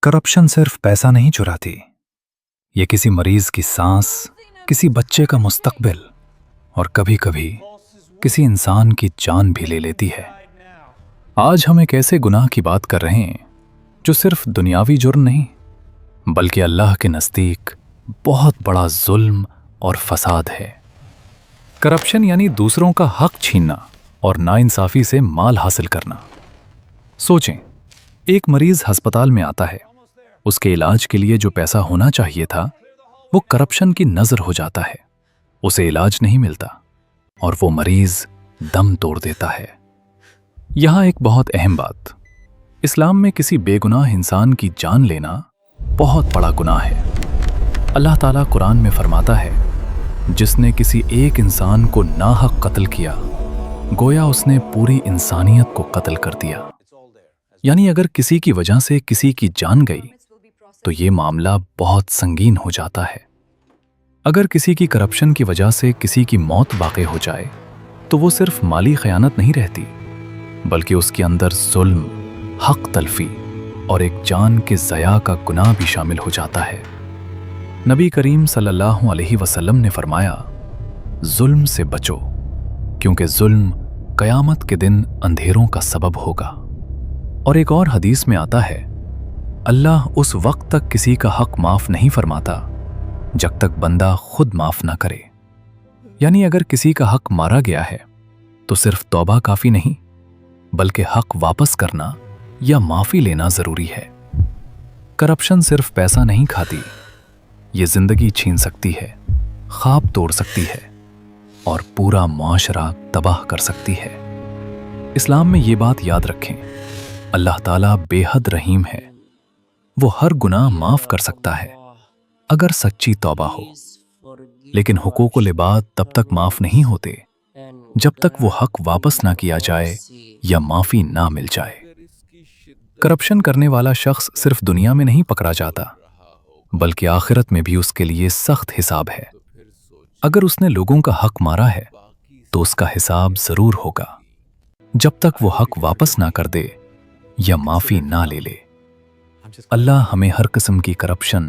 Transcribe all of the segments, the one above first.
Corruption सिर्फ पैसा नहीं चुराती, ये किसी मरीज की सांस, किसी बच्चे का मुस्तकबिल और कभी-कभी किसी इंसान की जान भी ले लेती है। आज हम एक ऐसे गुनाह की बात कर रहे हैं जो सिर्फ दुनियावी जुर्म नहीं, बल्कि अल्लाह के नज़दीक बहुत बड़ा जुल्म और फसाद है। करप्शन यानी दूसरों का हक छीनना और नाइंसाफी से माल हासिल करना। सोचें, एक मरीज अस्पताल में आता है, उसके इलाज के लिए जो पैसा होना चाहिए था वो करप्शन की नजर हो जाता है, उसे इलाज नहीं मिलता और वो मरीज दम तोड़ देता है। यहां एक बहुत अहम बात, इस्लाम में किसी बेगुनाह इंसान की जान लेना बहुत बड़ा गुनाह है। अल्लाह ताला कुरान में फरमाता है, जिसने किसी एक इंसान को नाहक कत्ल किया, गोया उसने पूरी इंसानियत को कत्ल कर दिया। यानी अगर किसी की वजह से किसी की जान गई तो ये मामला बहुत संगीन हो जाता है। अगर किसी की करप्शन की वजह से किसी की मौत वाक़ई हो जाए तो वो सिर्फ माली खयानत नहीं रहती, बल्कि उसके अंदर जुल्म, हक तलफी और एक जान के ज़या का गुनाह भी शामिल हो जाता है। नबी करीम सल्लल्लाहु अलैहि वसल्लम ने फरमाया, जुल्म से बचो, क्योंकि जुल्म क़यामत के दिन अंधेरों का सबब होगा। और एक और हदीस में आता है, अल्लाह उस वक्त तक किसी का हक माफ नहीं फरमाता जब तक बंदा खुद माफ ना करे। यानी अगर किसी का हक मारा गया है तो सिर्फ तौबा काफी नहीं, बल्कि हक वापस करना या माफी लेना जरूरी है। करप्शन सिर्फ पैसा नहीं खाती, ये जिंदगी छीन सकती है, ख्वाब तोड़ सकती है और पूरा मुआशरा तबाह कर सकती है। इस्लाम में ये बात याद रखें, अल्लाह ताला बेहद रहीम है, वो हर गुनाह माफ कर सकता है अगर सच्ची तौबा हो। लेकिन हुकूकुल इबाद तब तक माफ नहीं होते जब तक वो हक वापस ना किया जाए या माफी ना मिल जाए। करप्शन करने वाला शख्स सिर्फ दुनिया में नहीं पकड़ा जाता, बल्कि आखिरत में भी उसके लिए सख्त हिसाब है। अगर उसने लोगों का हक मारा है तो उसका हिसाब जरूर होगा, जब तक वो हक वापस ना कर दे या माफी ना ले ले। अल्लाह हमें हर किस्म की करप्शन,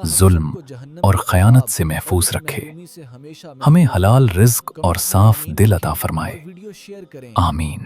जुल्म और खयानत से महफूज रखे, हमें हलाल रिज़्क और साफ दिल अता फरमाए। आमीन।